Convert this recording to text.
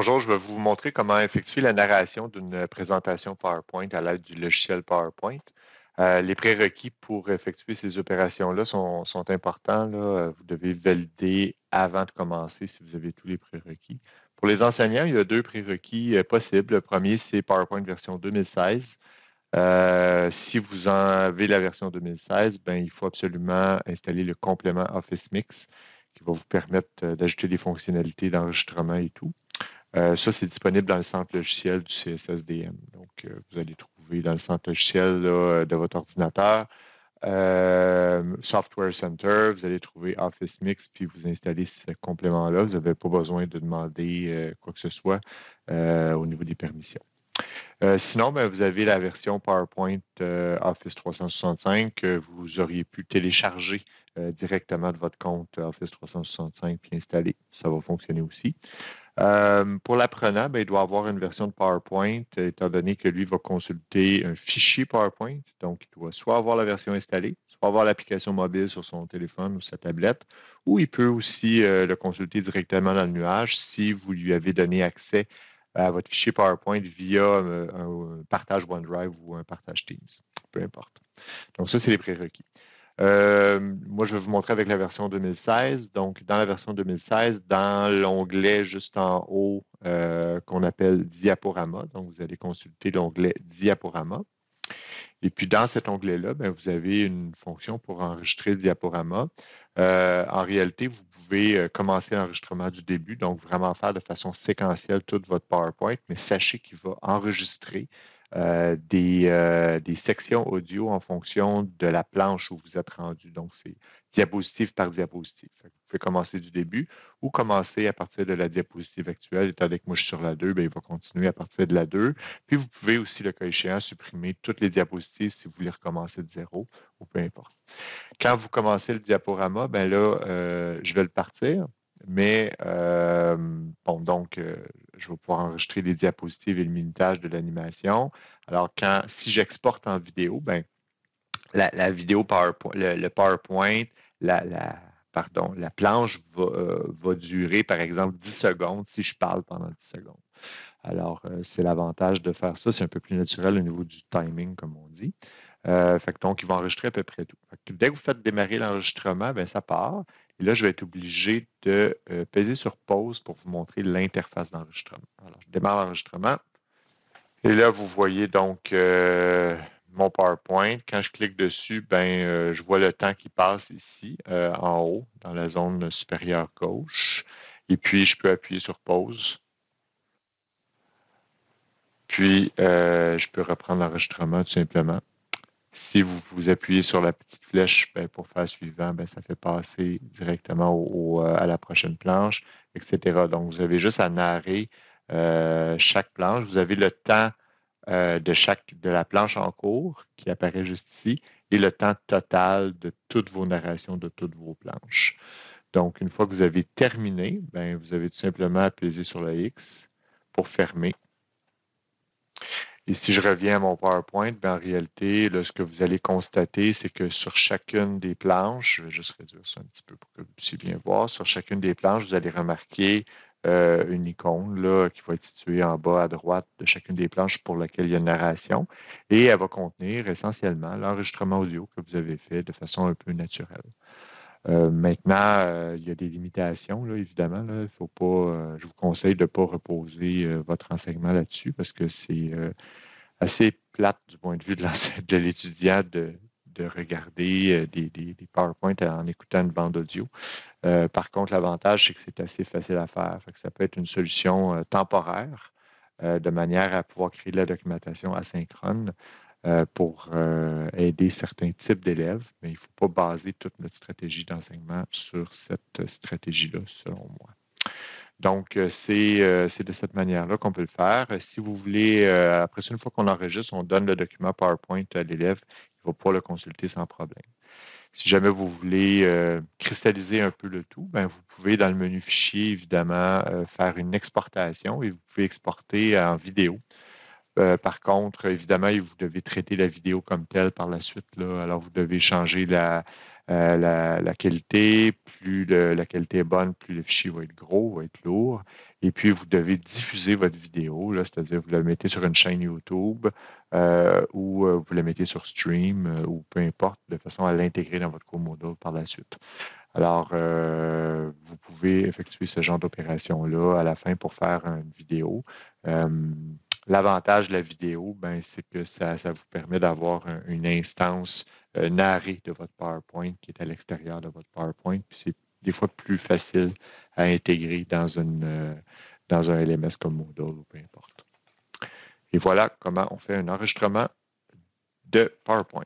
Bonjour, je vais vous montrer comment effectuer la narration d'une présentation PowerPoint à l'aide du logiciel PowerPoint. Les prérequis pour effectuer ces opérations-là sont importants. Là. Vous devez valider avant de commencer si vous avez tous les prérequis. Pour les enseignants, il y a deux prérequis possibles. Le premier, c'est PowerPoint version 2016. Si vous en avez la version 2016, ben, il faut absolument installer le complément Office Mix qui va vous permettre d'ajouter des fonctionnalités d'enregistrement et tout. Ça, c'est disponible dans le centre logiciel du CSSDM. Donc, vous allez trouver dans le centre logiciel là, de votre ordinateur Software Center, vous allez trouver Office Mix, puis vous installez ce complément-là. Vous n'avez pas besoin de demander quoi que ce soit au niveau des permissions. Sinon, ben, vous avez la version PowerPoint Office 365 que vous auriez pu télécharger directement de votre compte Office 365 puis installer. Ça va fonctionner aussi. Pour l'apprenant, ben, il doit avoir une version de PowerPoint, étant donné que lui va consulter un fichier PowerPoint. Donc, il doit soit avoir la version installée, soit avoir l'application mobile sur son téléphone ou sa tablette, ou il peut aussi le consulter directement dans le nuage si vous lui avez donné accès à votre fichier PowerPoint via un partage OneDrive ou un partage Teams, peu importe. Donc, ça, c'est les prérequis. Moi, je vais vous montrer avec la version 2016. Donc, dans la version 2016, dans l'onglet juste en haut qu'on appelle Diaporama, donc vous allez consulter l'onglet Diaporama. Et puis, dans cet onglet-là, ben, vous avez une fonction pour enregistrer le diaporama. En réalité, vous pouvez commencer l'enregistrement du début, donc vraiment faire de façon séquentielle toute votre PowerPoint, mais sachez qu'il va enregistrer des sections audio en fonction de la planche où vous êtes rendu. Donc, c'est diapositive par diapositive. Vous pouvez commencer du début ou commencer à partir de la diapositive actuelle. Étant donné que moi, je suis sur la 2, bien, il va continuer à partir de la 2. Puis, vous pouvez aussi, le cas échéant, supprimer toutes les diapositives si vous voulez recommencer de zéro ou peu importe. Quand vous commencez le diaporama, ben là, je vais le partir, mais bon, donc, je vais pouvoir enregistrer les diapositives et le minutage de l'animation. Alors, si j'exporte en vidéo, ben, la vidéo PowerPoint, le PowerPoint, la planche va durer, par exemple, 10 secondes si je parle pendant 10 secondes. Alors, c'est l'avantage de faire ça. C'est un peu plus naturel au niveau du timing, comme on dit. Donc, il va enregistrer à peu près tout. Dès que vous faites démarrer l'enregistrement, ben, ça part. Et là, je vais être obligé de peser sur pause pour vous montrer l'interface d'enregistrement. Alors, je démarre l'enregistrement. Et là, vous voyez donc mon PowerPoint. Quand je clique dessus, ben, je vois le temps qui passe ici, en haut, dans la zone supérieure gauche. Et puis, je peux appuyer sur pause. Puis, je peux reprendre l'enregistrement tout simplement. Si vous appuyez sur la petite flèche ben, pour faire suivant, ben, ça fait passer directement à la prochaine planche, etc. Donc, vous avez juste à narrer chaque planche. Vous avez le temps de la planche en cours qui apparaît juste ici et le temps total de toutes vos narrations de toutes vos planches. Donc, une fois que vous avez terminé, ben, vous avez tout simplement appuyé sur le X pour fermer. Et si je reviens à mon PowerPoint, ben en réalité, là, ce que vous allez constater, c'est que sur chacune des planches, je vais juste réduire ça un petit peu pour que vous puissiez bien voir, sur chacune des planches, vous allez remarquer une icône là, qui va être située en bas à droite de chacune des planches pour laquelle il y a une narration. Et elle va contenir essentiellement l'enregistrement audio que vous avez fait de façon un peu naturelle. Maintenant, il y a des limitations, là, évidemment. Là. Il faut pas, je vous conseille de ne pas reposer votre enseignement là-dessus parce que c'est assez plate du point de vue de l'étudiant de regarder des PowerPoint en écoutant une bande audio. Par contre, l'avantage, c'est que c'est assez facile à faire. Fait que ça peut être une solution temporaire de manière à pouvoir créer de la documentation asynchrone pour aider certains types d'élèves, mais il ne faut pas baser toute notre stratégie d'enseignement sur cette stratégie-là, selon moi. Donc, c'est de cette manière-là qu'on peut le faire. Si vous voulez, après ça, une fois qu'on enregistre, on donne le document PowerPoint à l'élève, il va pouvoir le consulter sans problème. Si jamais vous voulez cristalliser un peu le tout, ben vous pouvez, dans le menu fichier, évidemment, faire une exportation et vous pouvez exporter en vidéo. Par contre, évidemment, vous devez traiter la vidéo comme telle par la suite. Là. Alors, vous devez changer la qualité. Plus la qualité est bonne, plus le fichier va être gros, va être lourd. Et puis, vous devez diffuser votre vidéo, là, c'est-à-dire vous la mettez sur une chaîne YouTube ou vous la mettez sur Stream ou peu importe, de façon à l'intégrer dans votre cours Moodle par la suite. Alors, vous pouvez effectuer ce genre d'opération-là à la fin pour faire une vidéo. L'avantage de la vidéo, ben, c'est que ça vous permet d'avoir une instance narrée de votre PowerPoint qui est à l'extérieur de votre PowerPoint. Puis c'est des fois plus facile à intégrer dans un LMS comme Moodle ou peu importe. Et voilà comment on fait un enregistrement de PowerPoint.